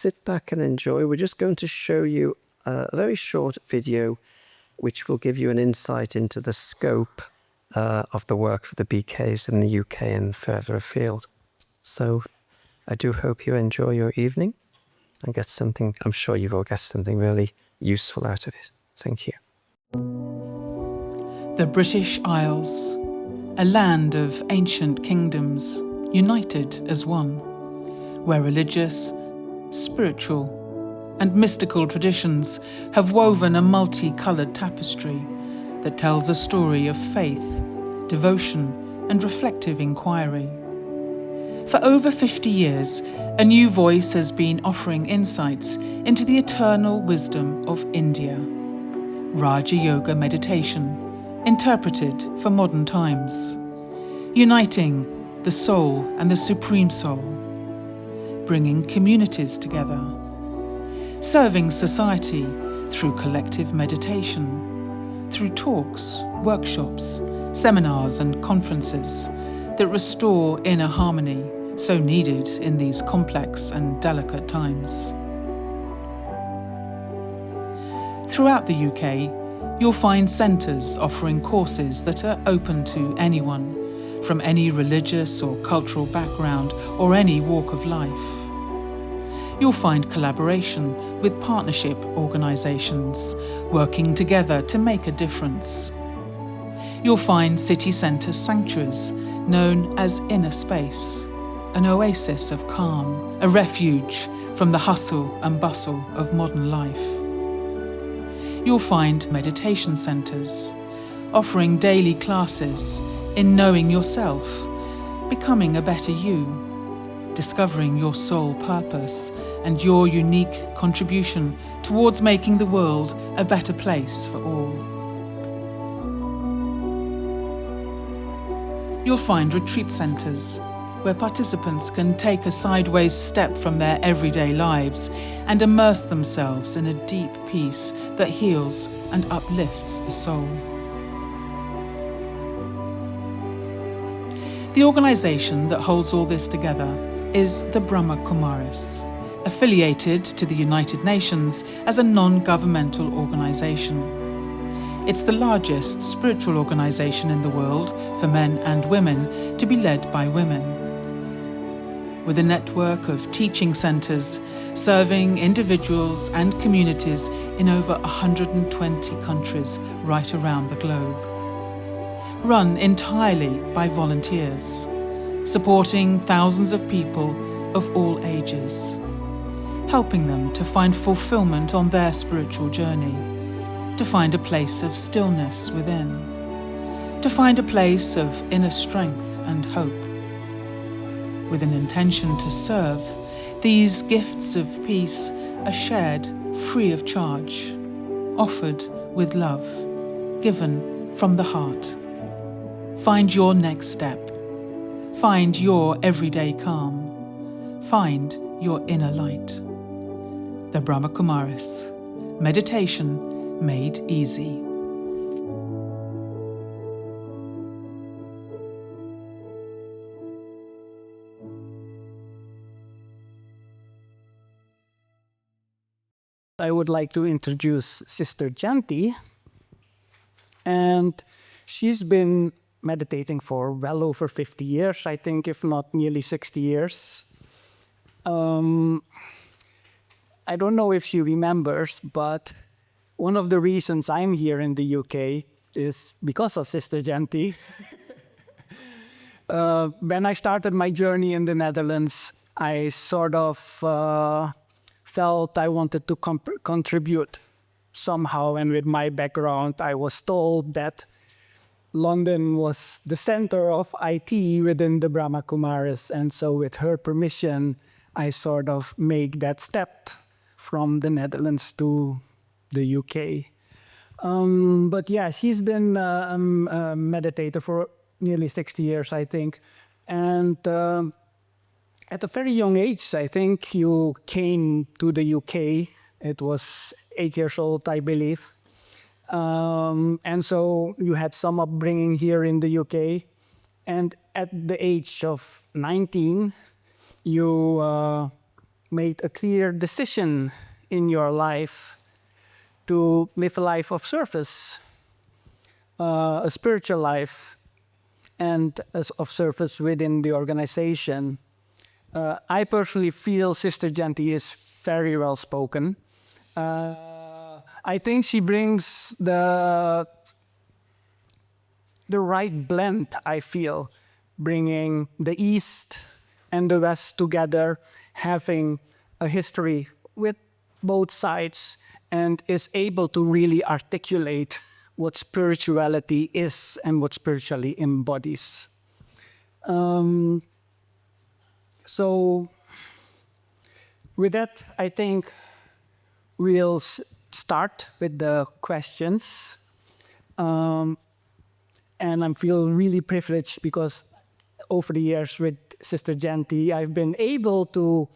sit back and enjoy. We're just going to show you a very short video which will give you an insight into the scope of the work of the BKs in the UK and further afield. So I do hope you enjoy your evening and get something, I'm sure you will get something really useful out of it. Thank you. The British Isles, a land of ancient kingdoms, united as one, where religious, spiritual, and mystical traditions have woven a multicoloured tapestry that tells a story of faith, devotion, and reflective inquiry. For over 50 years, a new voice has been offering insights into the eternal wisdom of India. Raja Yoga meditation, interpreted for modern times, uniting the soul and the supreme soul, bringing communities together, serving society through collective meditation, through talks, workshops, seminars and conferences that restore inner harmony so needed in these complex and delicate times. Throughout the UK, you'll find centres offering courses that are open to anyone, from any religious or cultural background or any walk of life. You'll find collaboration with partnership organisations working together to make a difference. You'll find city centre sanctuaries known as inner space, an oasis of calm, a refuge from the hustle and bustle of modern life. You'll find meditation centres offering daily classes in knowing yourself, becoming a better you, discovering your soul purpose and your unique contribution towards making the world a better place for all. You'll find retreat centres where participants can take a sideways step from their everyday lives and immerse themselves in a deep peace that heals and uplifts the soul. The organisation that holds all this together is the Brahma Kumaris, affiliated to the United Nations as a non-governmental organisation. It's the largest spiritual organisation in the world for men and women to be led by women. With a network of teaching centres serving individuals and communities in over 120 countries right around the globe. Run entirely by volunteers, supporting thousands of people of all ages, helping them to find fulfillment on their spiritual journey, to find a place of stillness within, to find a place of inner strength and hope. With an intention to serve, these gifts of peace are shared free of charge, offered with love, given from the heart. Find your next step. Find your everyday calm. Find your inner light. The Brahma Kumaris. Meditation made easy. I would like to introduce Sister Jayanti, and she's been meditating for well over 50 years, I think, if not nearly 60 years. I don't know if she remembers, but one of the reasons I'm here in the UK is because of Sister Jayanti. When I started my journey in the Netherlands, I sort of felt I wanted to contribute somehow, and with my background, I was told that London was the center of IT within the Brahma Kumaris, and so with her permission, I sort of make that step from the Netherlands to the UK. But yeah, she's been a meditator for nearly 60 years, I think, and at a very young age, I think you came to the UK. It was 8 years old, I believe. And so you had some upbringing here in the UK. And at the age of 19, you made a clear decision in your life to live a life of service, a spiritual life, and of service within the organization. I personally feel Sister Jayanti is very well spoken. I think she brings the right blend, I feel, bringing the East and the West together, having a history with both sides, and is able to really articulate what spirituality is and what spirituality embodies. So with that, I think we'll start with the questions. And I feel really privileged because over the years with Sister Jayanti, I've been able to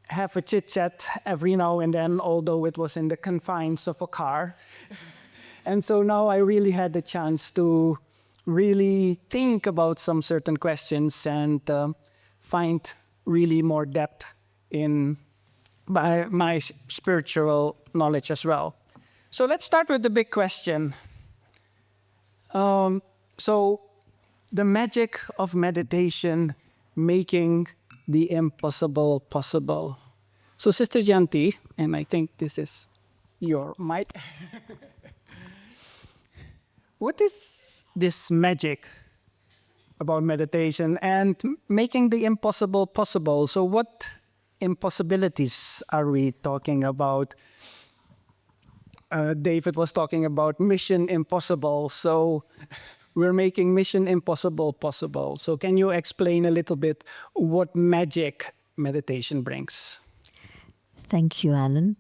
have a chit-chat every now and then, although it was in the confines of a car. And so now I really had the chance to really think about some certain questions and find really more depth in my spiritual knowledge as well. So let's start with the big question. So the magic of meditation, making the impossible possible. So Sister Jayanti, and I think this is your mic. What is this magic about meditation and making the impossible possible? So what impossibilities are we talking about? David was talking about mission impossible. So we're making mission impossible possible. So can you explain a little bit what magic meditation brings? Thank you, Alan.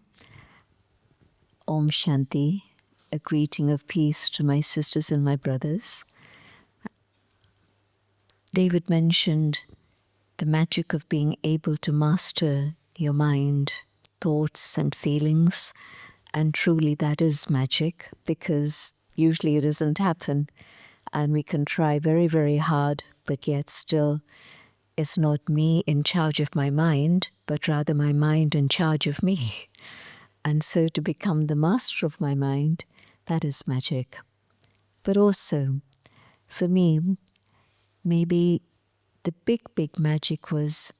Om Shanti, a greeting of peace to my sisters and my brothers. David mentioned the magic of being able to master your mind, thoughts and feelings. And truly that is magic, because usually it doesn't happen. And we can try very, very hard, but yet still it's not me in charge of my mind, but rather my mind in charge of me. And so to become the master of my mind, that is magic. But also, for me, maybe the big magic was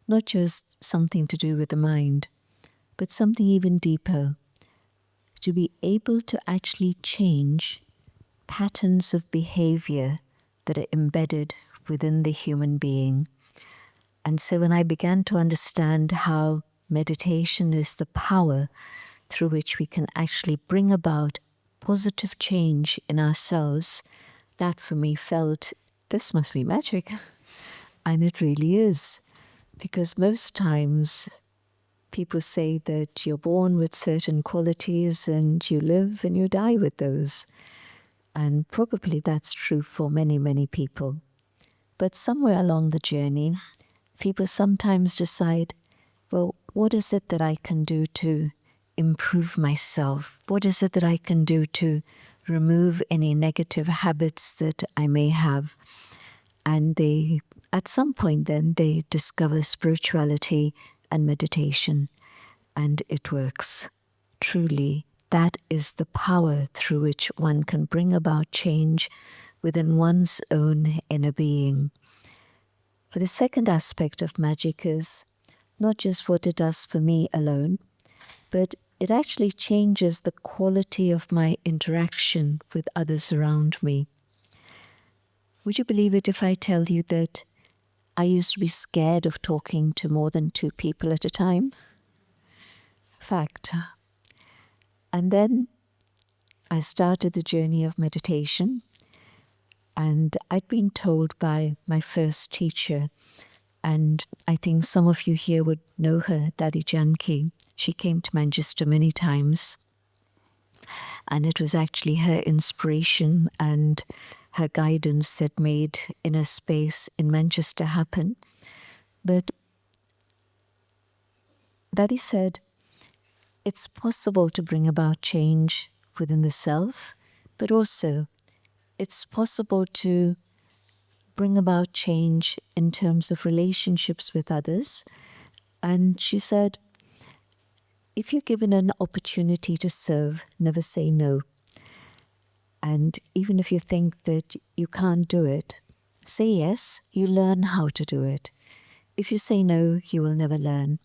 not just something to do with the mind, but something even deeper. To be able to actually change patterns of behavior that are embedded within the human being. And so when I began to understand how meditation is the power through which we can actually bring about positive change in ourselves, that for me felt, this must be magic. And it really is. Because most times people say that you're born with certain qualities and you live and you die with those. And probably that's true for many, many people. But somewhere along the journey, people sometimes decide, well, what is it that I can do to improve myself? What is it that I can do to remove any negative habits that I may have? And they, at some point then, they discover spirituality and meditation, and it works. Truly, that is the power through which one can bring about change within one's own inner being. But the second aspect of magic is not just what it does for me alone, but it actually changes the quality of my interaction with others around me. Would you believe it if I tell you that I used to be scared of talking to more than 2 people at a time? Fact. And then I started the journey of meditation, and I'd been told by my first teacher, and I think some of you here would know her, Dadi Janki. She came to Manchester many times, and it was actually her inspiration and her guidance that made Inner Space in Manchester happen. But Dadi said, it's possible to bring about change within the self, but also it's possible to bring about change in terms of relationships with others. And she said, if you're given an opportunity to serve, never say no. And even if you think that you can't do it, say yes, you learn how to do it. If you say no, you will never learn.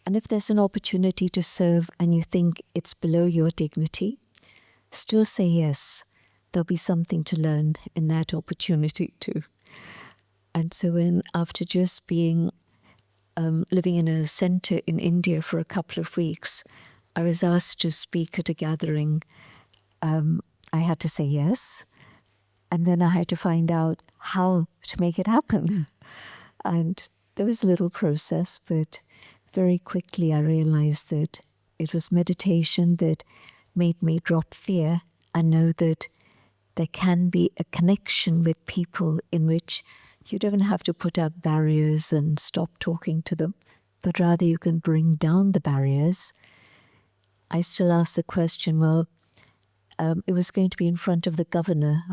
And if there's an opportunity to serve and you think it's below your dignity, still say yes. There'll be something to learn in that opportunity too. And so after just being living in a center in India for a couple of weeks, I was asked to speak at a gathering. I had to say yes, and then I had to find out how to make it happen. And there was a little process, but very quickly I realized that it was meditation that made me drop fear and know that there can be a connection with people in which you don't have to put up barriers and stop talking to them, but rather you can bring down the barriers. I still ask the question, well, it was going to be in front of the governor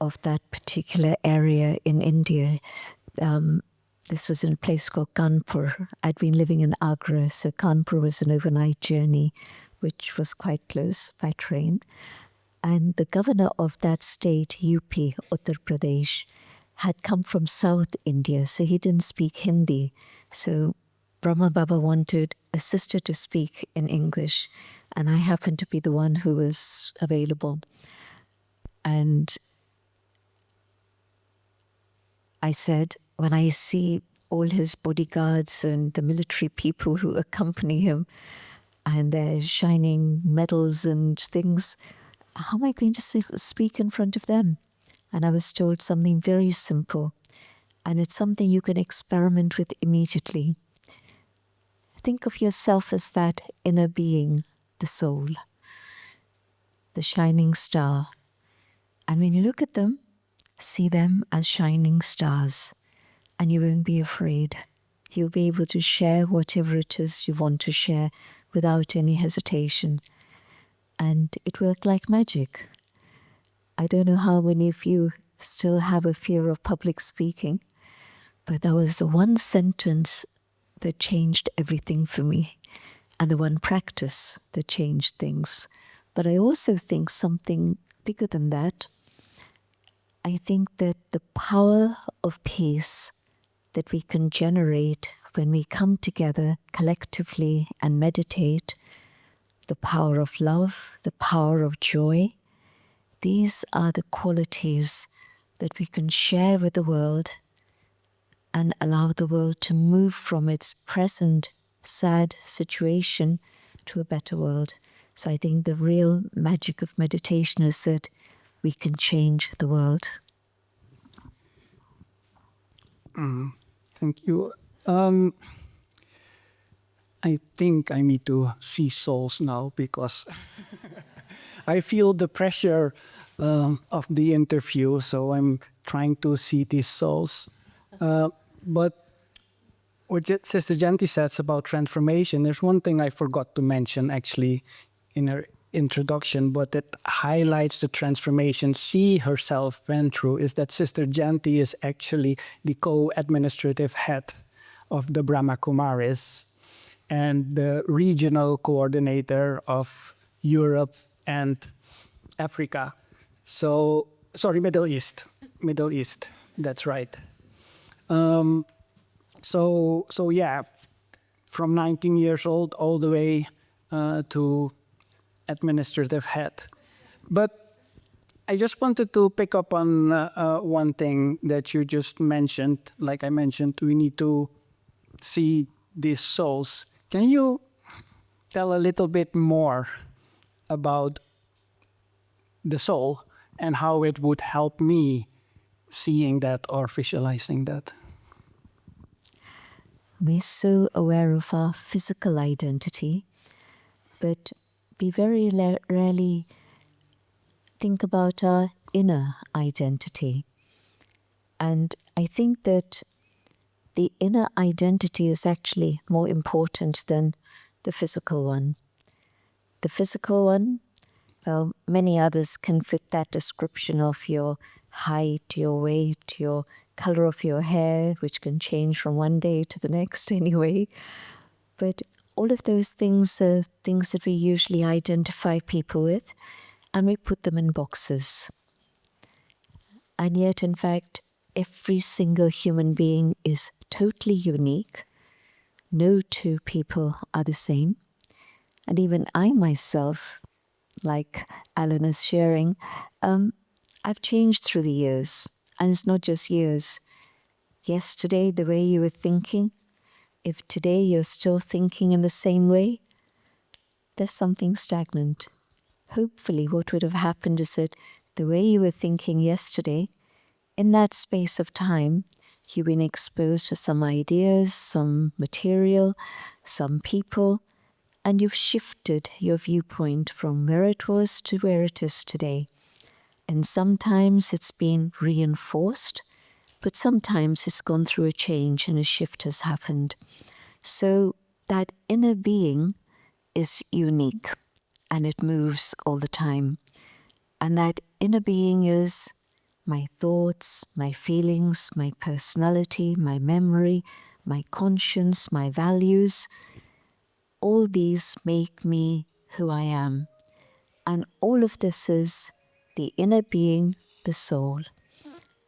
of that particular area in India. This was in a place called Kanpur. I'd been living in Agra, so Kanpur was an overnight journey, which was quite close by train. And the governor of that state, UP, Uttar Pradesh, had come from South India, so he didn't speak Hindi. So Brahma Baba wanted a sister to speak in English, and I happened to be the one who was available. And I said, when I see all his bodyguards and the military people who accompany him, and their shining medals and things, how am I going to speak in front of them? And I was told something very simple, and it's something you can experiment with immediately. Think of yourself as that inner being, the soul, the shining star. And when you look at them, see them as shining stars, and you won't be afraid. You'll be able to share whatever it is you want to share without any hesitation. And it worked like magic. I don't know how many of you still have a fear of public speaking, but that was the one sentence that changed everything for me, and the one practice that changed things. But I also think something bigger than that. I think that the power of peace that we can generate when we come together collectively and meditate, the power of love, the power of joy, these are the qualities that we can share with the world and allow the world to move from its present sad situation to a better world. So I think the real magic of meditation is that we can change the world. Thank you. I think I need to see souls now because I feel the pressure of the interview, so I'm trying to see these souls. But what Sister Jayanti says about transformation, there's one thing I forgot to mention actually in her introduction, but it highlights the transformation she herself went through, is that Sister Jayanti is actually the co-administrative head of the Brahma Kumaris and the regional coordinator of Europe and Africa. So, sorry, Middle East, that's right. So yeah, from 19 years old all the way to administrative head. But I just wanted to pick up on one thing that you just mentioned. Like I mentioned, we need to see these souls. Can you tell a little bit more about the soul and how it would help me seeing that or visualizing that? We're so aware of our physical identity, but we very rarely think about our inner identity. And I think that the inner identity is actually more important than the physical one. The physical one, well, many others can fit that description of your height, your weight, your color of your hair, which can change from one day to the next anyway. But all of those things are things that we usually identify people with, and we put them in boxes. And yet, in fact, every single human being is totally unique. No two people are the same. And even I myself, like Alan is sharing, I've changed through the years. And it's not just years. Yesterday, the way you were thinking, if today you're still thinking in the same way, there's something stagnant. Hopefully, what would have happened is that the way you were thinking yesterday, in that space of time, you've been exposed to some ideas, some material, some people, and you've shifted your viewpoint from where it was to where it is today. And sometimes it's been reinforced, but sometimes it's gone through a change and a shift has happened. So that inner being is unique and it moves all the time. And that inner being is my thoughts, my feelings, my personality, my memory, my conscience, my values. All these make me who I am. And all of this is the inner being, the soul.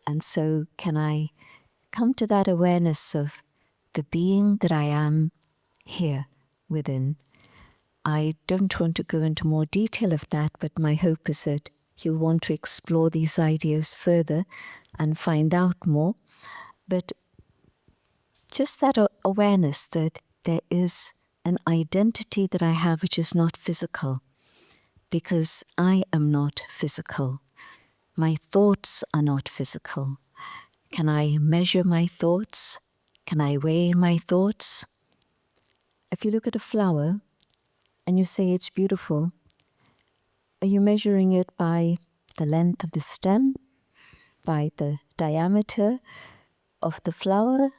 And so can I come to that awareness of the being that I am here within. I don't want to go into more detail of that, but my hope is that you'll want to explore these ideas further and find out more. But just that awareness that there is an identity that I have which is not physical, because I am not physical. My thoughts are not physical. Can I measure my thoughts? Can I weigh my thoughts? If you look at a flower and you say it's beautiful, are you measuring it by the length of the stem, by the diameter of the flower?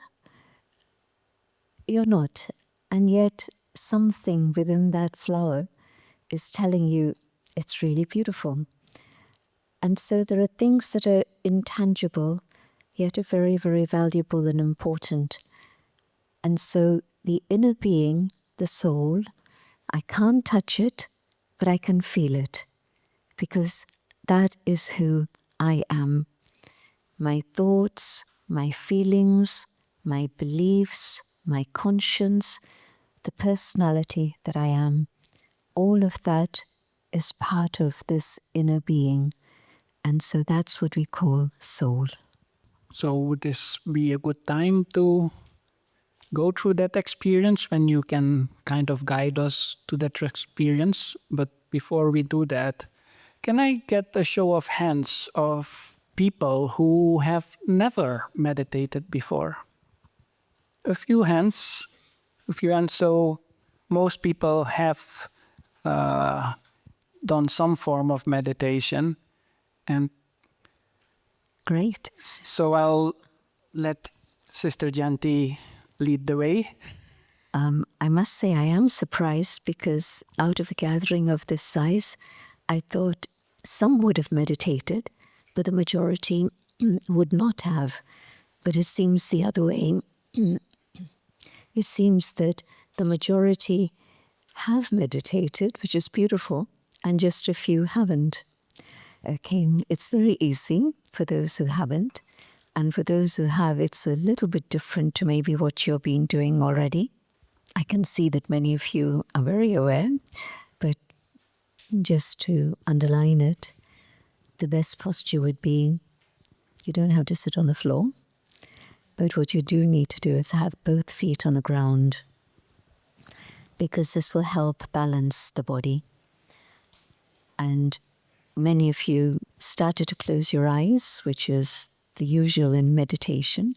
You're not. And yet something within that flower is telling you it's really beautiful. And so there are things that are intangible, yet are very, very valuable and important. And so the inner being, the soul, I can't touch it, but I can feel it, because that is who I am. My thoughts, my feelings, my beliefs, my conscience, the personality that I am, all of that is part of this inner being. And so that's what we call soul. So would this be a good time to go through that experience when you can kind of guide us to that experience? But before we do that, can I get a show of hands of people who have never meditated before? A few hands. A few hands. So most people have done some form of meditation. And Great. so I'll let Sister Jayanti lead the way. I must say I am surprised, because out of a gathering of this size, I thought some would have meditated, but the majority would not have. But it seems the other way. It seems that the majority have meditated, which is beautiful, and just a few haven't. Okay, it's very easy for those who haven't. And for those who have, it's a little bit different to maybe what you've been doing already. I can see that many of you are very aware, but just to underline it, the best posture would be, you don't have to sit on the floor, but what you do need to do is have both feet on the ground, because this will help balance the body. And many of you started to close your eyes, which is the usual in meditation.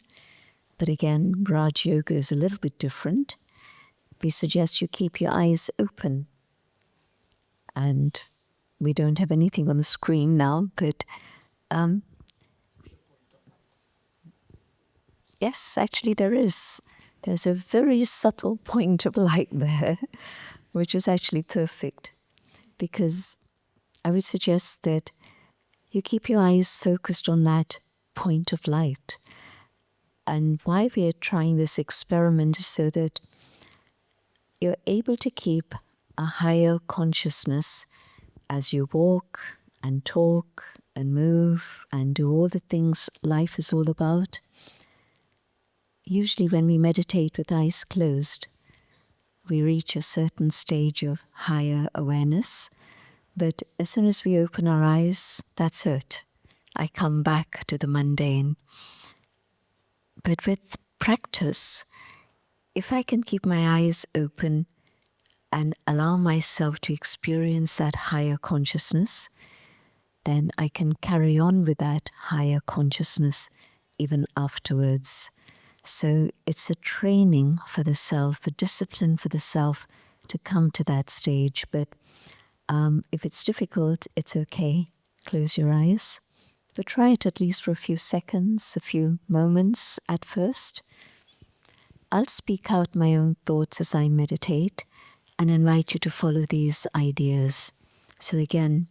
But again, Raj Yoga is a little bit different. We suggest you keep your eyes open. And we don't have anything on the screen now, but yes, actually there is. There's a very subtle point of light there, which is actually perfect. Because I would suggest that you keep your eyes focused on that point of light. And why we are trying this experiment is so that you're able to keep a higher consciousness as you walk and talk and move and do all the things life is all about. Usually when we meditate with eyes closed, we reach a certain stage of higher awareness. But as soon as we open our eyes, that's it. I come back to the mundane. But with practice, if I can keep my eyes open and allow myself to experience that higher consciousness, then I can carry on with that higher consciousness even afterwards. So it's a training for the self, a discipline for the self to come to that stage. But if it's difficult, it's okay. Close your eyes. But try it at least for a few seconds, a few moments at first. I'll speak out my own thoughts as I meditate and invite you to follow these ideas. So again,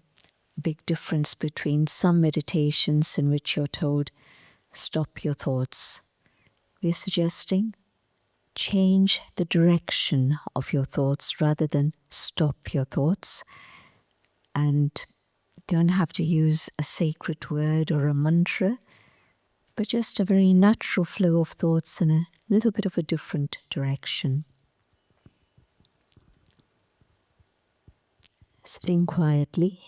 a big difference between some meditations in which you're told, stop your thoughts. We're suggesting change the direction of your thoughts rather than stop your thoughts. And don't have to use a sacred word or a mantra, but just a very natural flow of thoughts in a little bit of a different direction. Sitting quietly,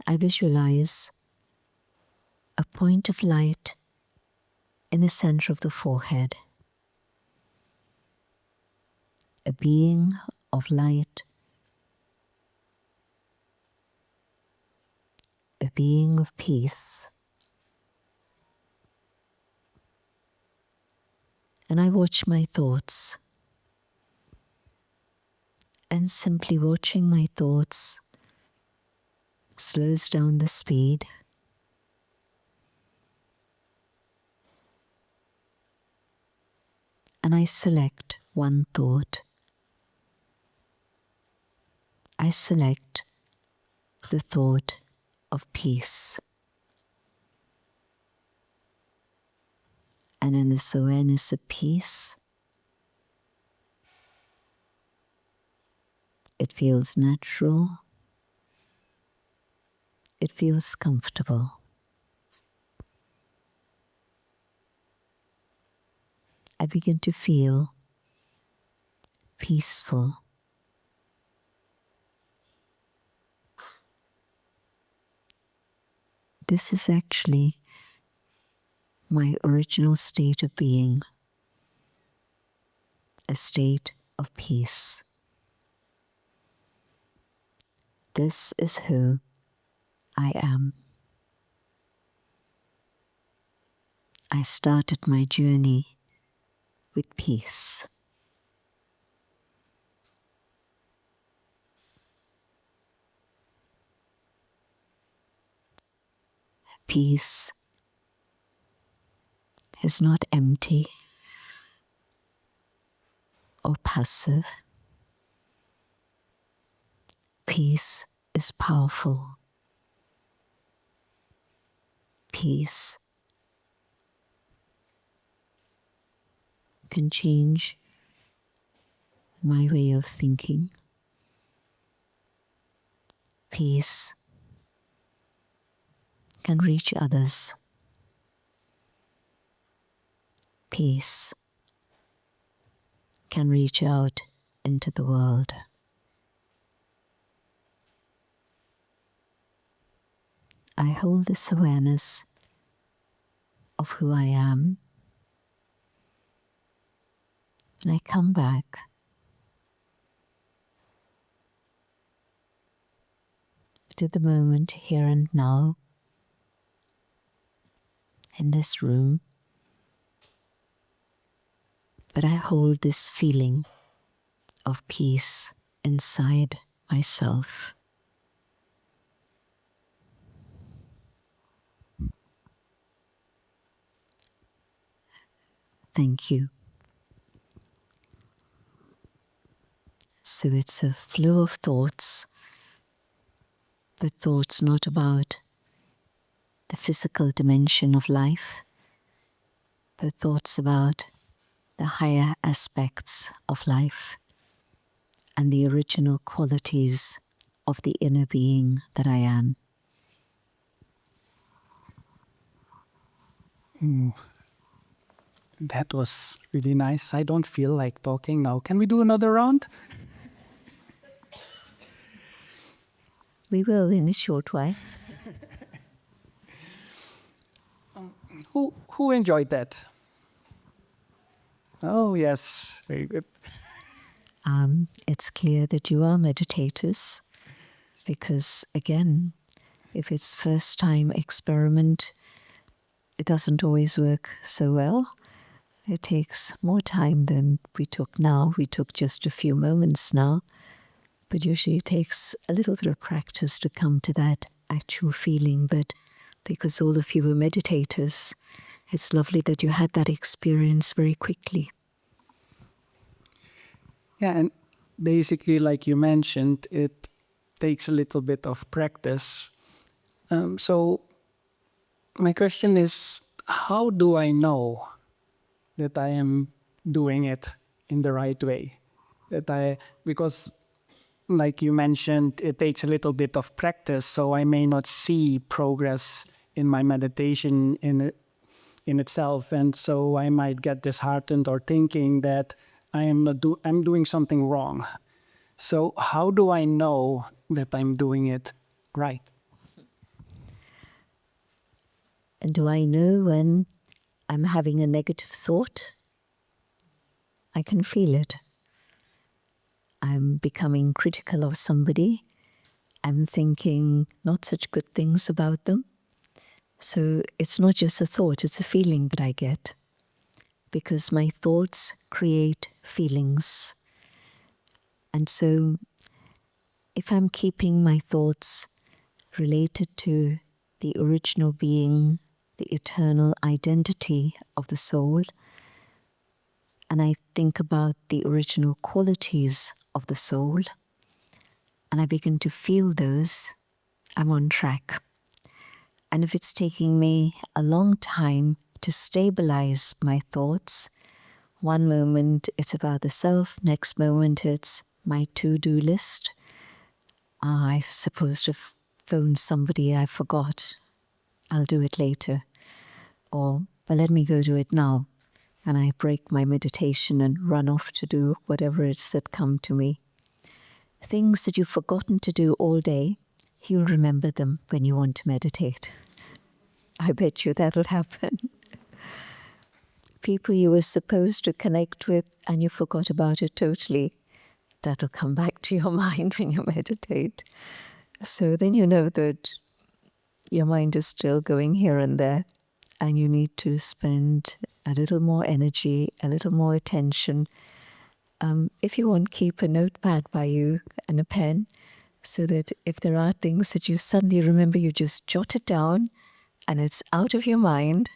I visualize a point of light in the center of the forehead, a being of light, a being of peace. And I watch my thoughts, and simply watching my thoughts slows down the speed. And I select one thought. I select the thought of peace. And in this awareness of peace, it feels natural. It feels comfortable. I begin to feel peaceful. This is actually my original state of being, a state of peace. This is who I am. I started my journey with peace. Peace is not empty or passive. Peace is powerful. Peace can change my way of thinking. Peace can reach others. Peace can reach out into the world. I hold this awareness of who I am, and I come back to the moment here and now, in this room, but I hold this feeling of peace inside myself. Thank you. So it's a flow of thoughts, but thoughts not about the physical dimension of life, but thoughts about the higher aspects of life and the original qualities of the inner being that I am. That was really nice. I don't feel like talking now. Can we do another round? We will in a short while. Who enjoyed that? Oh, yes. Very good. It's clear that you are meditators because, again, if it's first time experiment, it doesn't always work so well. It takes more time than we took now. We took just a few moments now, but usually it takes a little bit of practice to come to that actual feeling. But because all of you were meditators, it's lovely that you had that experience very quickly. Yeah, and basically, like you mentioned, it takes a little bit of practice. So my question is, how do I know that I am doing it in the right way? Because like you mentioned, it takes a little bit of practice, so I may not see progress in my meditation in itself, and so I might get disheartened or thinking that I'm doing something wrong. So how do I know that I'm doing it right? And do I know when I'm having a negative thought? I can feel it. I'm becoming critical of somebody. I'm thinking not such good things about them. So it's not just a thought, it's a feeling that I get. Because my thoughts create feelings. And so if I'm keeping my thoughts related to the original being, the eternal identity of the soul, and I think about the original qualities of the soul, and I begin to feel those, I'm on track. And if it's taking me a long time to stabilize my thoughts, one moment it's about the self, next moment it's my to-do list. I'm supposed to phone somebody, I forgot. I'll do it later. Or, well, let me go do it now. And I break my meditation and run off to do whatever it's that come to me. Things that you've forgotten to do all day, you'll remember them when you want to meditate. I bet you that'll happen. People you were supposed to connect with and you forgot about it totally, that'll come back to your mind when you meditate. So then you know that your mind is still going here and there, and you need to spend a little more energy, a little more attention. If you want, keep a notepad by you and a pen, so that if there are things that you suddenly remember, you just jot it down and it's out of your mind,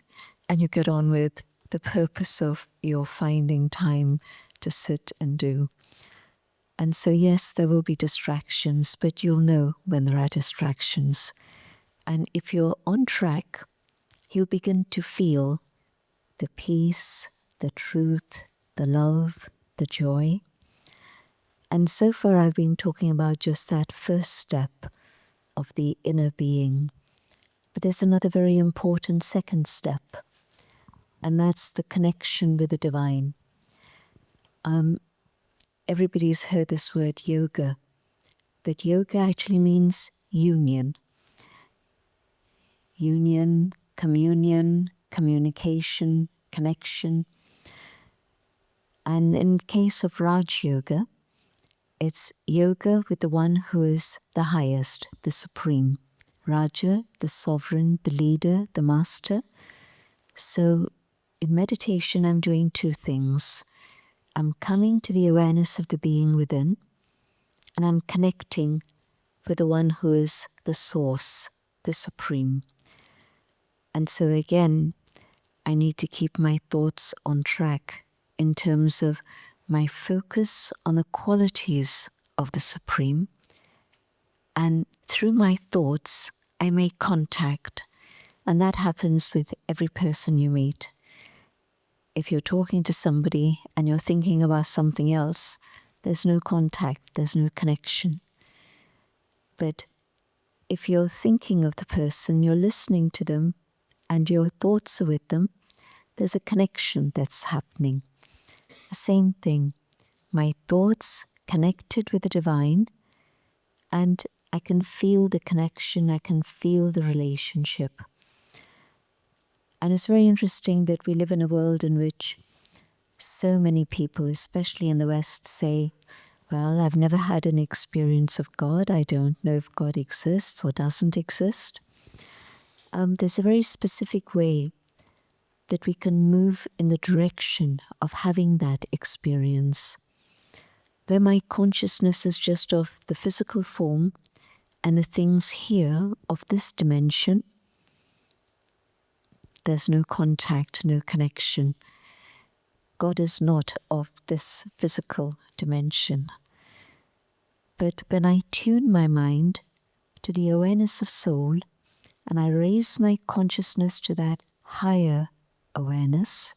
and you get on with the purpose of your finding time to sit and do. And so, yes, there will be distractions, but you'll know when there are distractions. And if you're on track, you'll begin to feel the peace, the truth, the love, the joy. And so far I've been talking about just that first step of the inner being. But there's another very important second step, and that's the connection with the divine. Everybody's heard this word yoga, but yoga actually means union. Union, communion, communication, connection. And in case of Raj Yoga, it's yoga with the one who is the highest, the supreme. Raja, the sovereign, the leader, the master. So in meditation, I'm doing two things. I'm coming to the awareness of the being within, and I'm connecting with the one who is the source, the supreme. And so again, I need to keep my thoughts on track in terms of my focus on the qualities of the Supreme. And through my thoughts, I make contact And that happens with every person you meet. If you're talking to somebody and you're thinking about something else, there's no contact, there's no connection. But if you're thinking of the person, you're listening to them, and your thoughts are with them, there's a connection that's happening. The same thing. My thoughts connected with the divine, and I can feel the connection, I can feel the relationship. And it's very interesting that we live in a world in which so many people, especially in the West, say, well, I've never had an experience of God. I don't know if God exists or doesn't exist. There's a very specific way that we can move in the direction of having that experience. Where my consciousness is just of the physical form and the things here of this dimension, there's no contact, no connection. God is not of this physical dimension. But when I tune my mind to the awareness of soul, and I raise my consciousness to that higher awareness,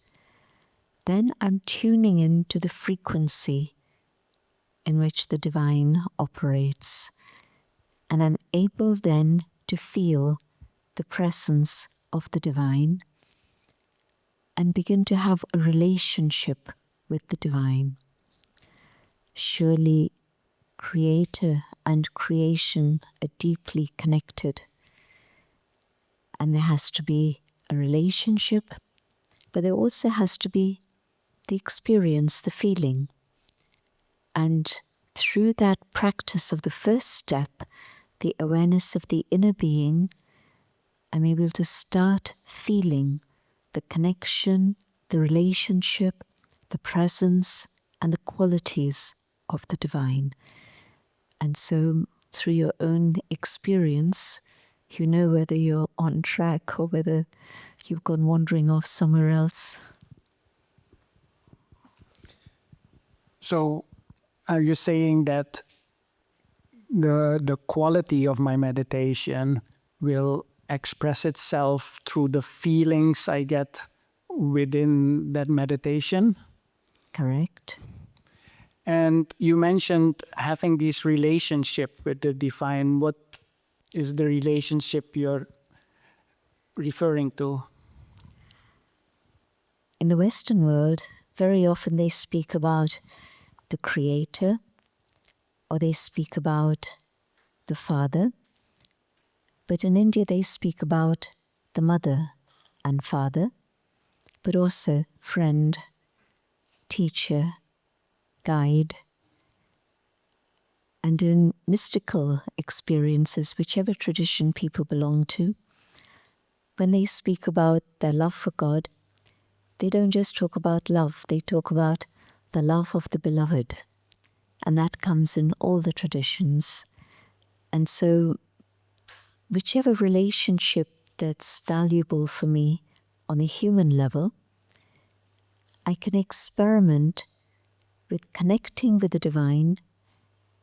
then I'm tuning into the frequency in which the divine operates. And I'm able then to feel the presence of the divine and begin to have a relationship with the divine. Surely Creator and creation are deeply connected. And there has to be a relationship, but there also has to be the experience, the feeling. And through that practice of the first step, the awareness of the inner being, I'm able to start feeling the connection, the relationship, the presence, and the qualities of the divine. And so through your own experience, you know whether you're on track or whether you've gone wandering off somewhere else. So are you saying that the quality of my meditation will express itself through the feelings I get within that meditation? Correct. And you mentioned having this relationship with the divine. What is the relationship you're referring to? In the Western world, very often they speak about the Creator, or they speak about the Father. But in India, they speak about the Mother and Father, but also friend, teacher, guide. And in mystical experiences, whichever tradition people belong to, when they speak about their love for God, they don't just talk about love, they talk about the love of the beloved. And that comes in all the traditions. And so, whichever relationship that's valuable for me on a human level, I can experiment with connecting with the divine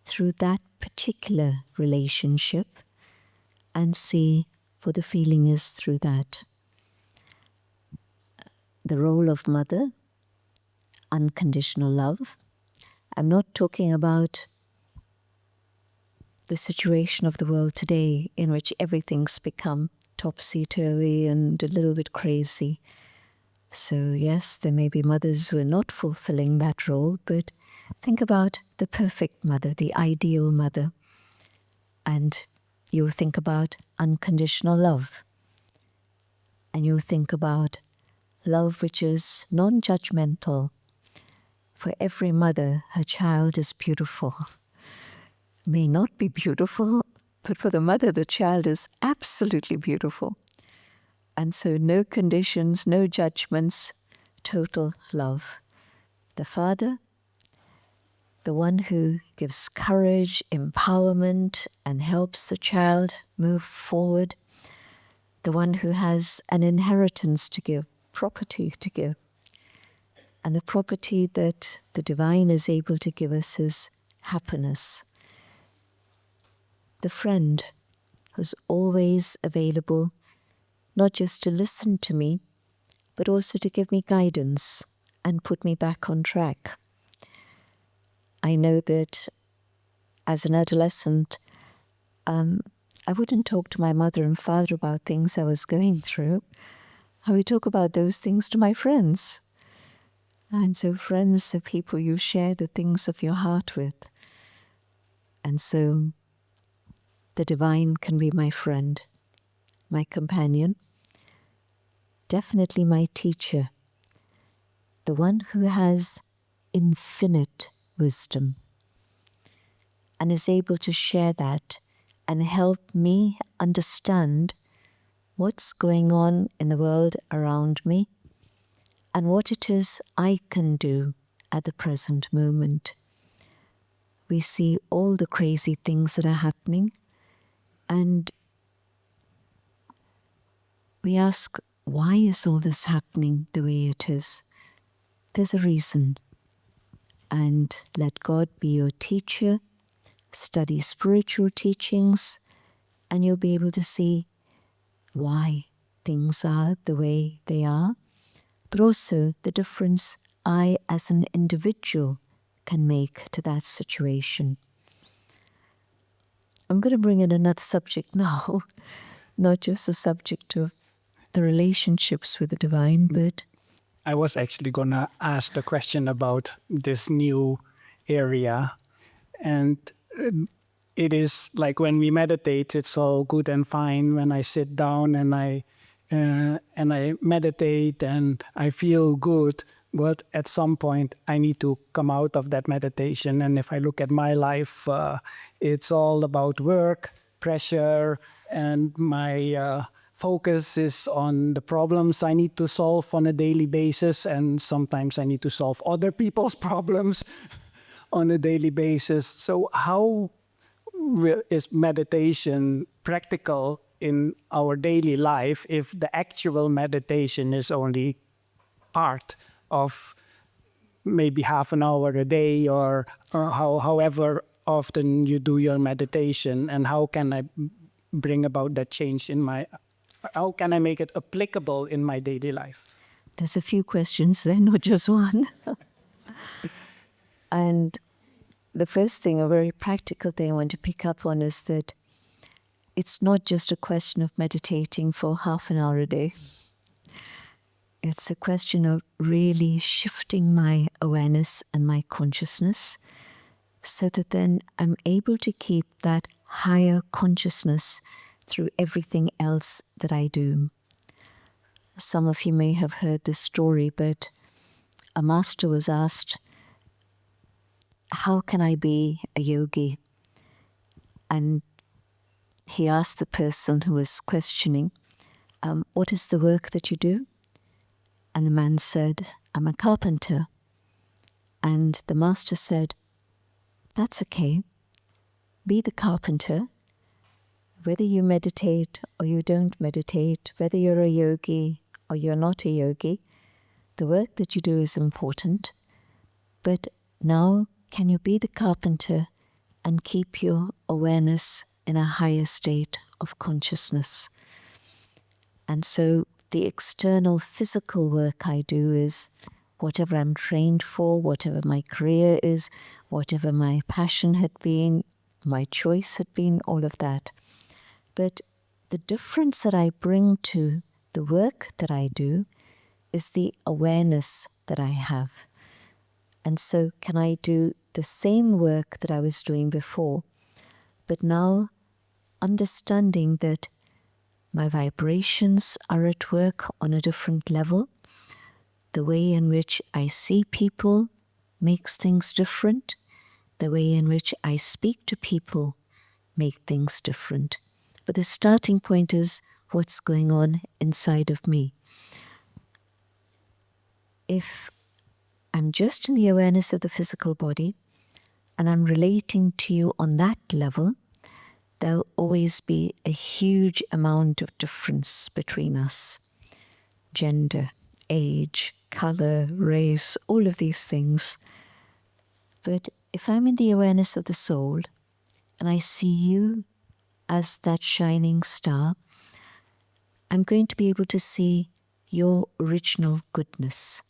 through that particular relationship and see what the feeling is through that. The role of mother, unconditional love. I'm not talking about the situation of the world today in which everything's become topsy-turvy and a little bit crazy. So yes, there may be mothers who are not fulfilling that role, but think about the perfect mother, the ideal mother. And you think about unconditional love. And you think about love which is non-judgmental. For every mother, her child is beautiful. May not be beautiful, but for the mother, the child is absolutely beautiful. And so no conditions, no judgments, total love. The father, the one who gives courage, empowerment, and helps the child move forward. The one who has an inheritance to give, property to give. And the property that the divine is able to give us is happiness. The friend who's always available not just to listen to me, but also to give me guidance and put me back on track. I know that as an adolescent, I wouldn't talk to my mother and father about things I was going through. I would talk about those things to my friends. And so friends are people you share the things of your heart with. And so the divine can be my friend, my companion, definitely my teacher, the one who has infinite wisdom and is able to share that and help me understand what's going on in the world around me and what it is I can do at the present moment. We see all the crazy things that are happening, and we ask, why is all this happening the way it is? There's a reason. And let God be your teacher, study spiritual teachings, and you'll be able to see why things are the way they are, but also the difference I as an individual can make to that situation. I'm going to bring in another subject now, not just the subject of the relationships with the divine, but I was actually going to ask the question about this new area. And it is like when we meditate, it's all good and fine when I sit down and I meditate and I feel good. But at some point, I need to come out of that meditation. And if I look at my life, it's all about work, pressure, and my focus is on the problems I need to solve on a daily basis. And sometimes I need to solve other people's problems on a daily basis. So how is meditation practical in our daily life if the actual meditation is only part of maybe half an hour a day or however often you do your meditation? And how can I bring about that change how can I make it applicable in my daily life? there's a few questions there, not just one. And the first thing, a very practical thing I want to pick up on is that it's not just a question of meditating for half an hour a day. It's a question of really shifting my awareness and my consciousness so that then I'm able to keep that higher consciousness through everything else that I do. Some of you may have heard this story, but a master was asked, how can I be a yogi? And he asked the person who was questioning, what is the work that you do? And the man said, I'm a carpenter. And the master said, that's okay. Be the carpenter. Whether you meditate or you don't meditate, whether you're a yogi or you're not a yogi, the work that you do is important. But now, can you be the carpenter and keep your awareness in a higher state of consciousness? And so the external physical work I do is whatever I'm trained for, whatever my career is, whatever my passion had been, my choice had been, all of that. But the difference that I bring to the work that I do is the awareness that I have. And so can I do the same work that I was doing before, but now understanding that my vibrations are at work on a different level. The way in which I see people makes things different. The way in which I speak to people make things different. But the starting point is what's going on inside of me. If I'm just in the awareness of the physical body and I'm relating to you on that level, there'll always be a huge amount of difference between us. Gender, age, color, race, all of these things. But if I'm in the awareness of the soul and I see you as that shining star, I'm going to be able to see your original goodness.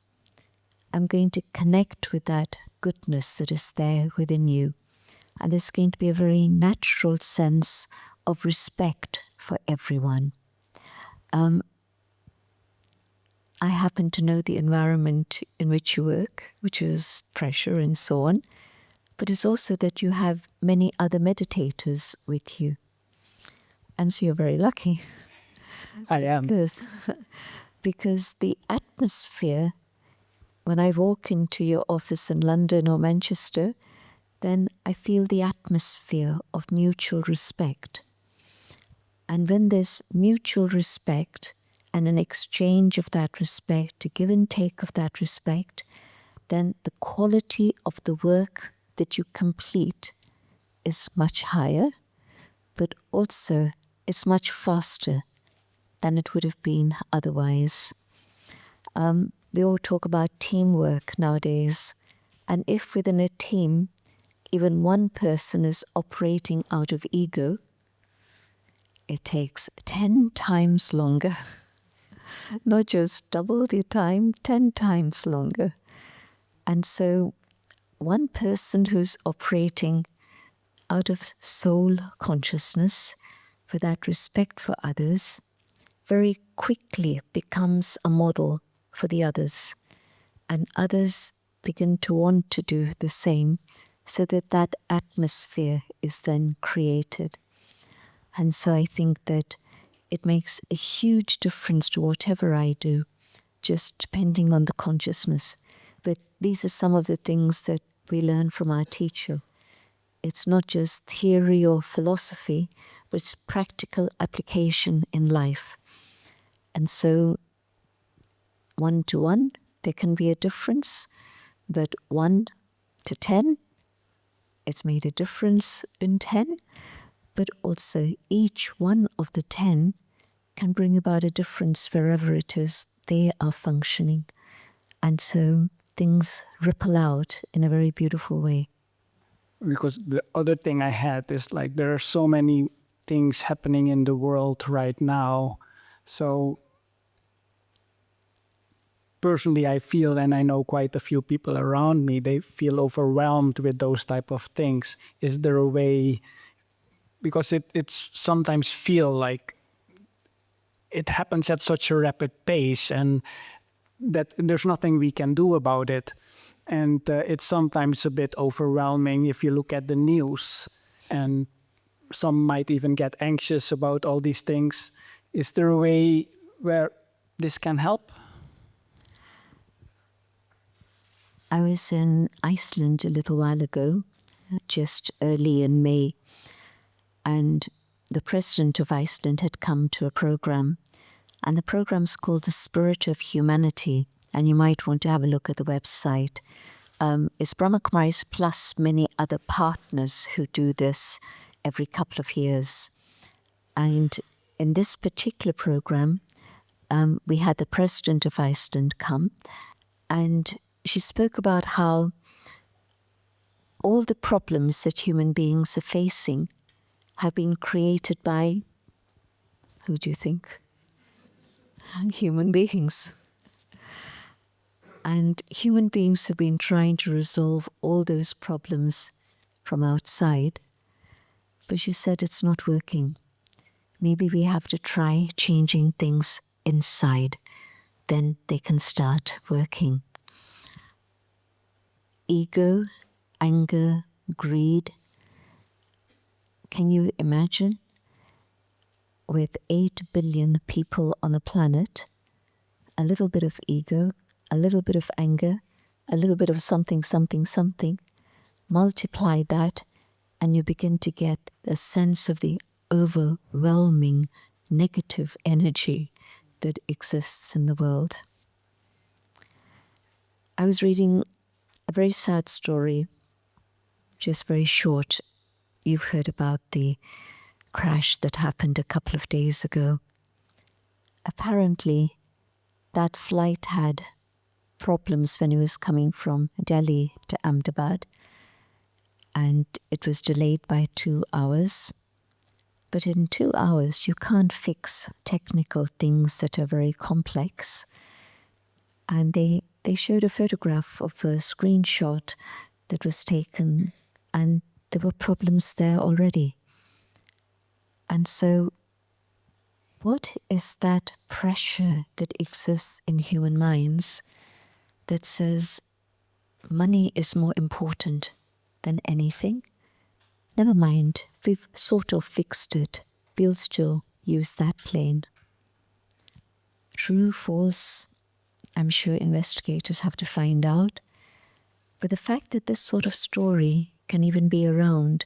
I'm going to connect with that goodness that is there within you. And there's going to be a very natural sense of respect for everyone. I happen to know the environment in which you work, which is pressure and so on, but it's also that you have many other meditators with you. And so you're very lucky. I am. Because the atmosphere, when I walk into your office in London or Manchester, then I feel the atmosphere of mutual respect. And when there's mutual respect and an exchange of that respect, a give and take of that respect, then the quality of the work that you complete is much higher, but also it's much faster than it would have been otherwise. We all talk about teamwork nowadays, and if within a team, even one person is operating out of ego, it takes 10 times longer. Not just double the time, 10 times longer. And so one person who's operating out of soul consciousness, with that respect for others, very quickly becomes a model for the others. And others begin to want to do the same, so that that atmosphere is then created. And so I think that it makes a huge difference to whatever I do, just depending on the consciousness. But these are some of the things that we learn from our teacher. It's not just theory or philosophy, but it's practical application in life. And so 1 to 1, there can be a difference, but 1 to 10, it's made a difference in 10, but also each one of the 10 can bring about a difference wherever it is they are functioning. And so things ripple out in a very beautiful way. Because the other thing I had is like there are so many things happening in the world right now. So personally, I feel, and I know quite a few people around me, they feel overwhelmed with those type of things. Is there a way, because it's sometimes feel like it happens at such a rapid pace and that there's nothing we can do about it. And it's sometimes a bit overwhelming if you look at the news, and some might even get anxious about all these things. Is there a way where this can help? I was in Iceland a little while ago, just early in May, and the president of Iceland had come to a program, and the program's called The Spirit of Humanity, and you might want to have a look at the website. It's Brahma Kumaris plus many other partners who do this every couple of years. And in this particular program, we had the president of Iceland come, and she spoke about how all the problems that human beings are facing have been created by, who do you think? Human beings. And human beings have been trying to resolve all those problems from outside. But she said it's not working. Maybe we have to try changing things inside. Then they can start working. Ego, anger, greed. Can you imagine? With 8 billion people on the planet, a little bit of ego, a little bit of anger, a little bit of something, something, something, multiply that, and you begin to get a sense of the overwhelming negative energy that exists in the world. I was reading a very sad story, just very short. You've heard about the crash that happened a couple of days ago. Apparently, that flight had problems when it was coming from Delhi to Ahmedabad, and it was delayed by 2 hours. But in 2 hours, you can't fix technical things that are very complex. And they showed a photograph of a screenshot that was taken, and there were problems there already. And so, what is that pressure that exists in human minds that says money is more important than anything? Never mind, we've sort of fixed it. We'll still use that plane. True, false, I'm sure investigators have to find out. But the fact that this sort of story can even be around,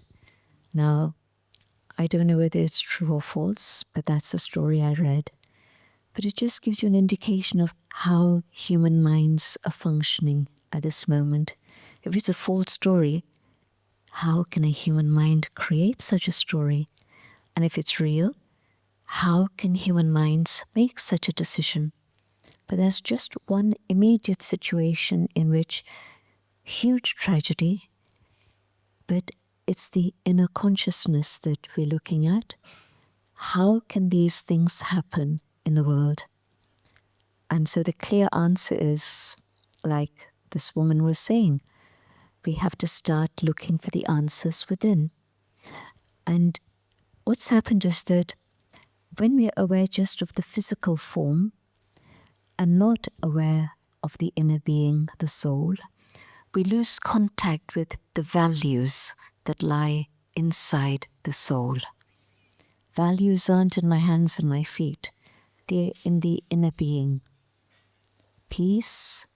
now, I don't know whether it's true or false, but that's the story I read. But it just gives you an indication of how human minds are functioning at this moment. If it's a false story, how can a human mind create such a story? And if it's real, how can human minds make such a decision? But there's just one immediate situation in which huge tragedy, but it's the inner consciousness that we're looking at. How can these things happen in the world? And so the clear answer is, like this woman was saying, we have to start looking for the answers within. And what's happened is that when we're aware just of the physical form and not aware of the inner being, the soul, we lose contact with the values that lie inside the soul. Values aren't in my hands and my feet. They're in the inner being. Peace,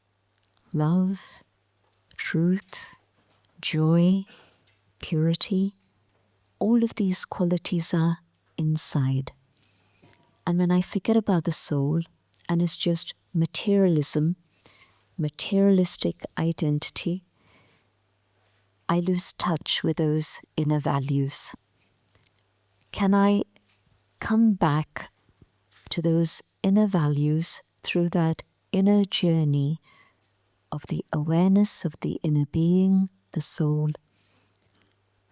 love, truth, joy, purity, all of these qualities are inside. And when I forget about the soul and it's just materialism, materialistic identity, I lose touch with those inner values. Can I come back to those inner values through that inner journey of the awareness of the inner being, the soul,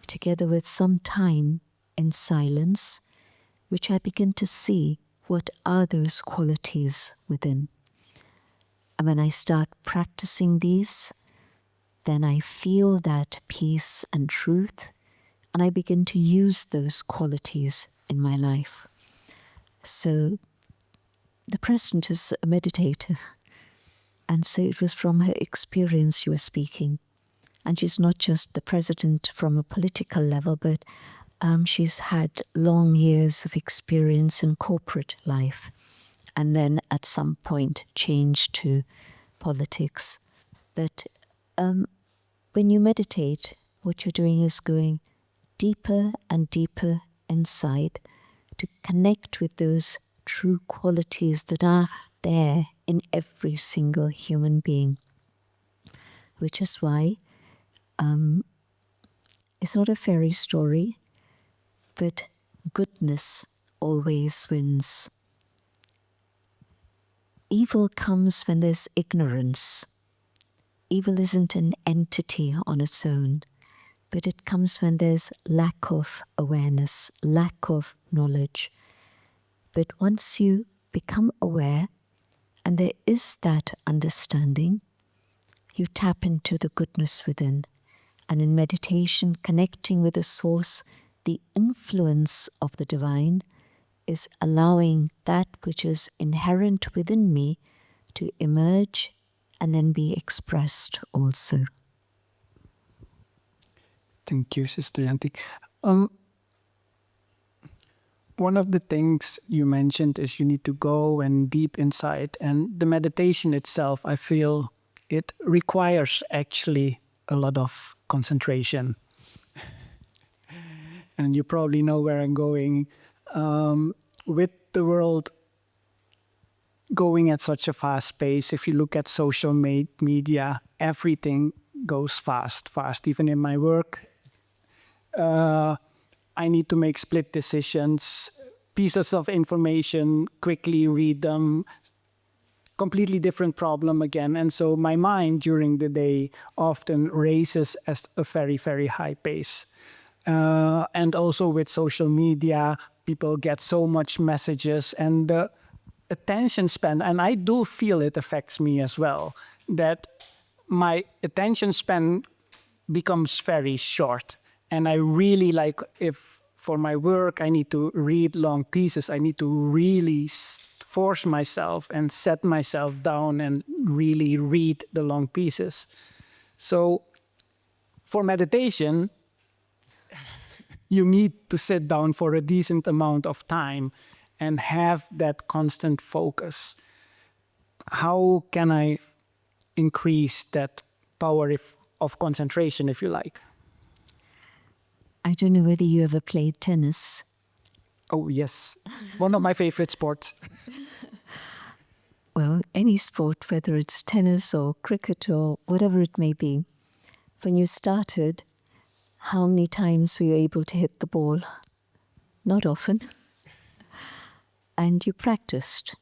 together with some time in silence, which I begin to see what are those qualities within. And when I start practicing these, then I feel that peace and truth, and I begin to use those qualities in my life. So the president is a meditator, and so it was from her experience she was speaking. And she's not just the president from a political level, but she's had long years of experience in corporate life, and then at some point changed to politics. But when you meditate, what you're doing is going deeper and deeper inside to connect with those true qualities that are there in every single human being. Which is why it's not a fairy story, but goodness always wins. Evil comes when there's ignorance. Evil isn't an entity on its own, but it comes when there's lack of awareness, lack of knowledge. But once you become aware, and there is that understanding, you tap into the goodness within. And in meditation, connecting with the source, the influence of the divine is allowing that which is inherent within me to emerge and then be expressed also. Thank you, Sister Jayanti. One of the things you mentioned is you need to go and deep inside. And the meditation itself, I feel it requires actually a lot of concentration. And you probably know where I'm going. With the world going at such a fast pace, if you look at social media, everything goes fast. Even in my work, I need to make split decisions, pieces of information, quickly read them, completely different problem again. And so my mind during the day often races at a very, very high pace. And also with social media, people get so much messages, and the attention span, and I do feel it affects me as well, that my attention span becomes very short. And I really like, if for my work I need to read long pieces, I need to really force myself and set myself down and really read the long pieces. So for meditation, you need to sit down for a decent amount of time and have that constant focus. How can I increase that power of concentration, if you like? I don't know whether you ever played tennis. Oh, yes. One of my favorite sports. Well, any sport, whether it's tennis or cricket or whatever it may be, when you started, how many times were you able to hit the ball? Not often. And you practiced,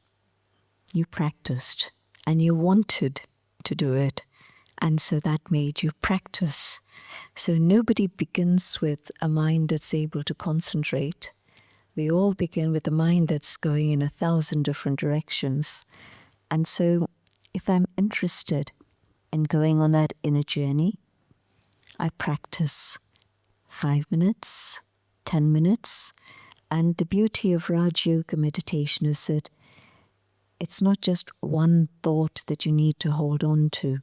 and you wanted to do it. And so that made you practice. So nobody begins with a mind that's able to concentrate. We all begin with a mind that's going in 1,000 different directions. And so if I'm interested in going on that inner journey, I practice 5 minutes, 10 minutes. And the beauty of Raj Yoga meditation is that it's not just one thought that you need to hold on to.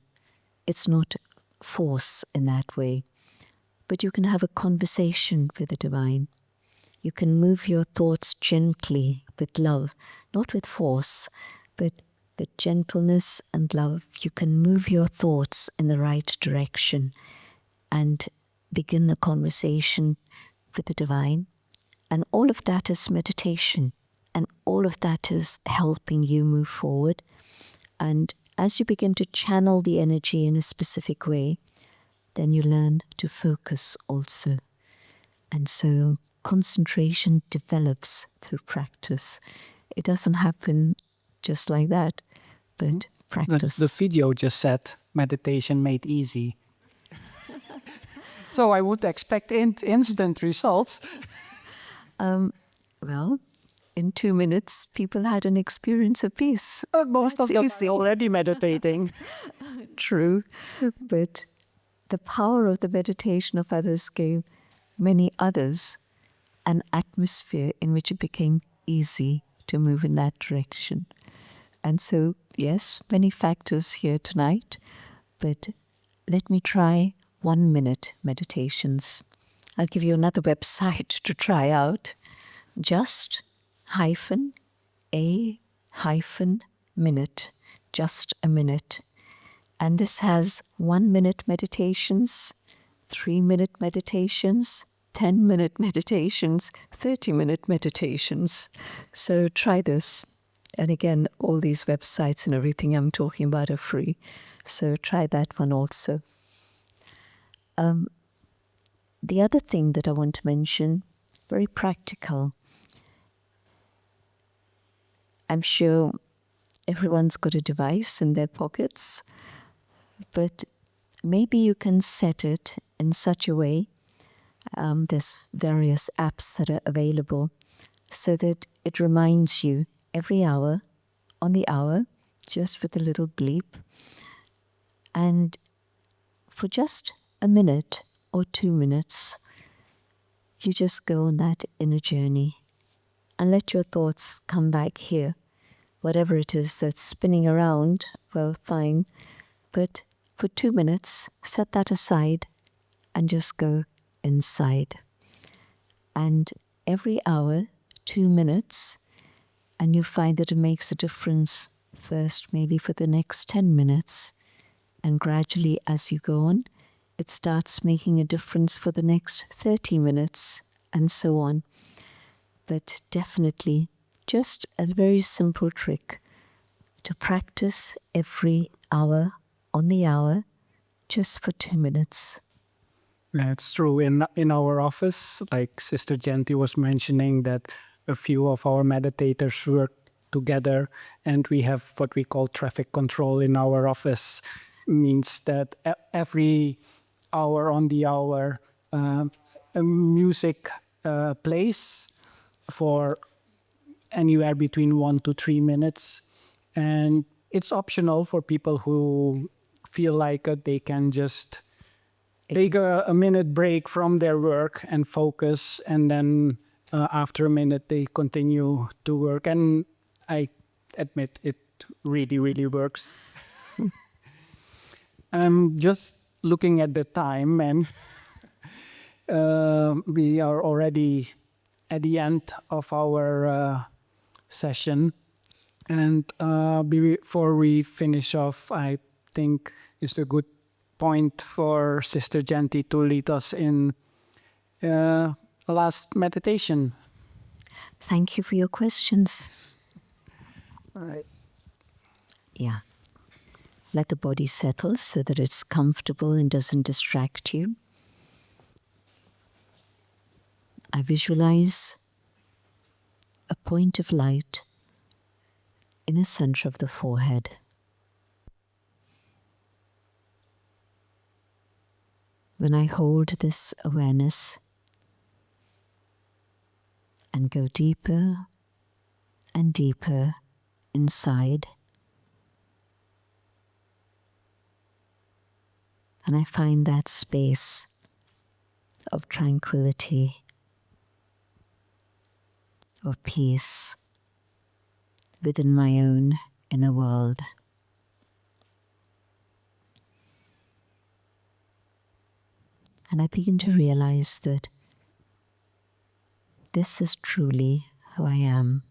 It's not force in that way. But you can have a conversation with the divine. You can move your thoughts gently with love, not with force, but the gentleness and love. You can move your thoughts in the right direction and begin a conversation with the divine. And all of that is meditation. And all of that is helping you move forward. And as you begin to channel the energy in a specific way, then you learn to focus also. And so concentration develops through practice. It doesn't happen just like that, but practice. The video just said meditation made easy. So I would expect instant results. Well, in 2 minutes, people had an experience of peace. Most of them are already meditating. True, but the power of the meditation of others gave many others an atmosphere in which it became easy to move in that direction. And so, yes, many factors here tonight, but let me try 1 minute meditations. I'll give you another website to try out. Just -a-minute, just a minute. And this has 1 minute meditations, 3 minute meditations, 10-minute meditations, 30-minute meditations. So try this. And again, all these websites and everything I'm talking about are free. So try that one also. The other thing that I want to mention, very practical. I'm sure everyone's got a device in their pockets, but maybe you can set it in such a way, there's various apps that are available, so that it reminds you every hour, on the hour, just with a little bleep. And for just a minute or 2 minutes, you just go on that inner journey and let your thoughts come back here. Whatever it is that's spinning around, well, fine. But for 2 minutes, set that aside and just go inside. And every hour, 2 minutes, and you find that it makes a difference first, maybe for the next 10 minutes. And gradually, as you go on, it starts making a difference for the next 30 minutes, and so on. But definitely, just a very simple trick to practice every hour, on the hour, just for 2 minutes. Yeah, it's true. In our office, like Sister Jayanti was mentioning, that a few of our meditators work together, and we have what we call traffic control in our office. Means that every hour on the hour, music plays, for anywhere between 1 to 3 minutes. And it's optional for people who feel like they can just take a minute break from their work and focus, and then after a minute they continue to work. And I admit it really, really works. I'm just looking at the time, and we are already at the end of our session. And before we finish off, I think it's a good point for Sister Jayanti to lead us in a last meditation. Thank you for your questions. All right. Yeah. Let the body settle so that it's comfortable and doesn't distract you. I visualize a point of light in the center of the forehead. When I hold this awareness and go deeper and deeper inside, and I find that space of tranquility, of peace within my own inner world. And I begin to realize that this is truly who I am,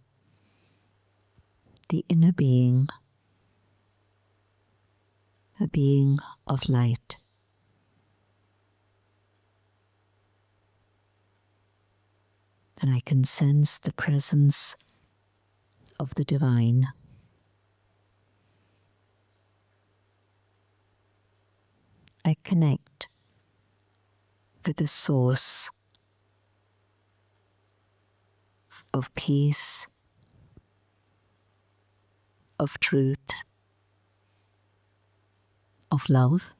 the inner being, a being of light. And I can sense the presence of the divine. I connect with the source of peace, of truth, of love.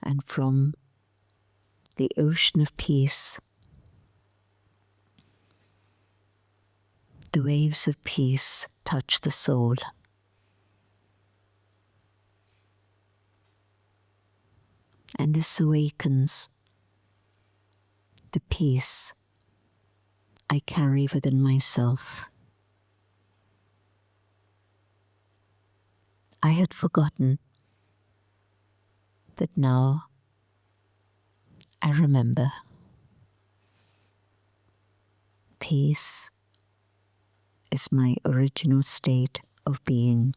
And from the ocean of peace, the waves of peace touch the soul. And this awakens the peace I carry within myself. I had forgotten that now I remember. Peace is my original state of being.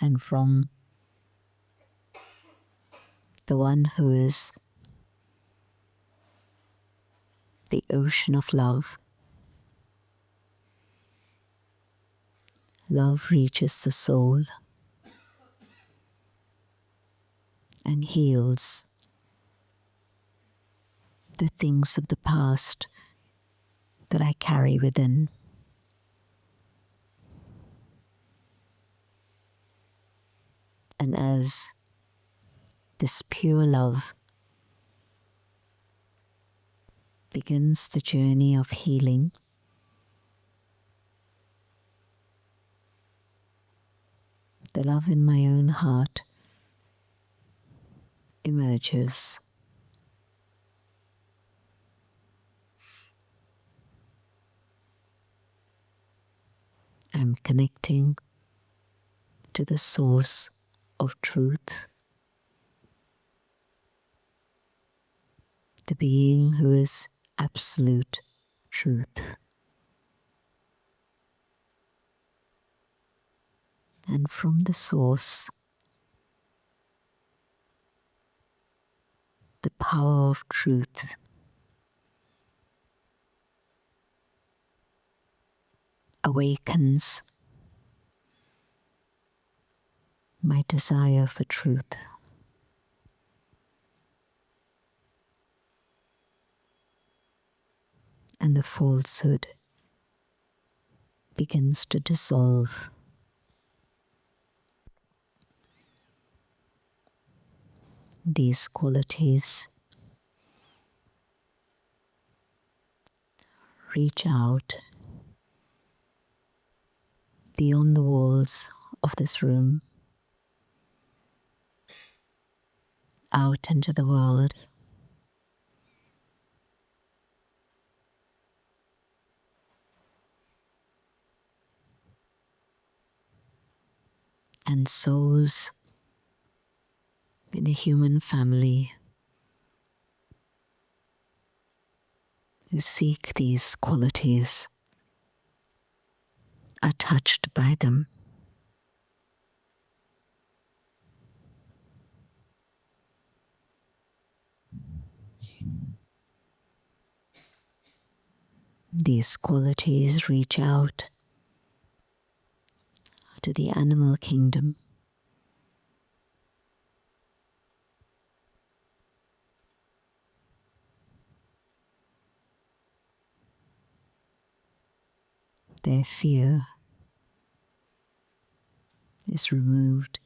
And from the one who is the ocean of love, love reaches the soul and heals the things of the past that I carry within. And as this pure love begins the journey of healing, the love in my own heart emerges. I'm connecting to the source of truth, the being who is absolute truth. And from the source, the power of truth awakens my desire for truth. and the falsehood begins to dissolve. These qualities reach out beyond the walls of this room, out into the world. And souls in the human family who seek these qualities are touched by them. These qualities reach out to the animal kingdom. Their fear is removed,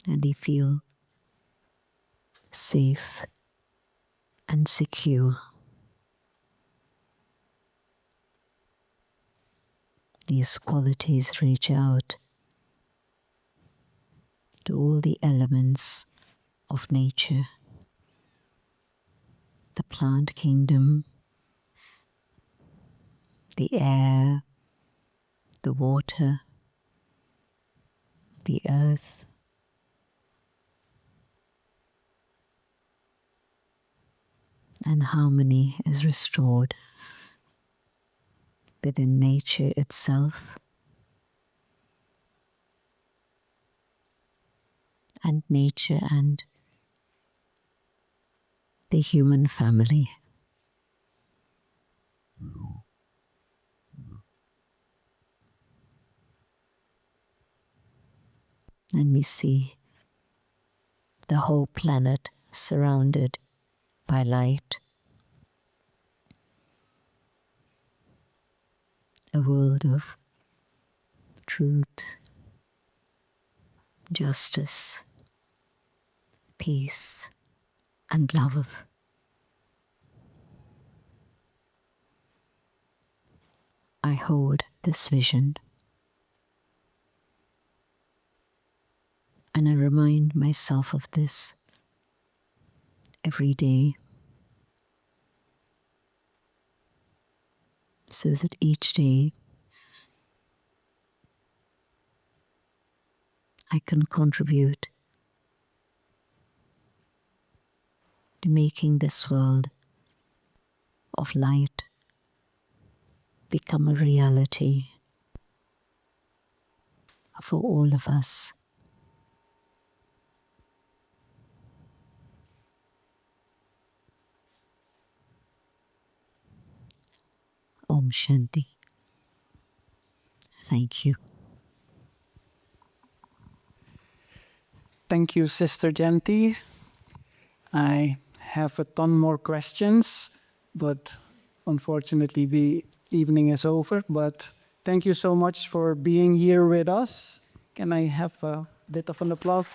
and they feel safe and secure. These qualities reach out to all the elements of nature, the plant kingdom, the air, the water, the earth, and harmony is restored within nature itself and nature and the human family. And we see the whole planet surrounded by light, a world of truth, justice, peace, and love. I hold this vision, and I remind myself of this every day, so that each day I can contribute to making this world of light become a reality for all of us. Om Shanti. Thank you. Thank you, Sister Jayanti. I have a ton more questions, but unfortunately the evening is over. But thank you so much for being here with us. Can I have a bit of an applause?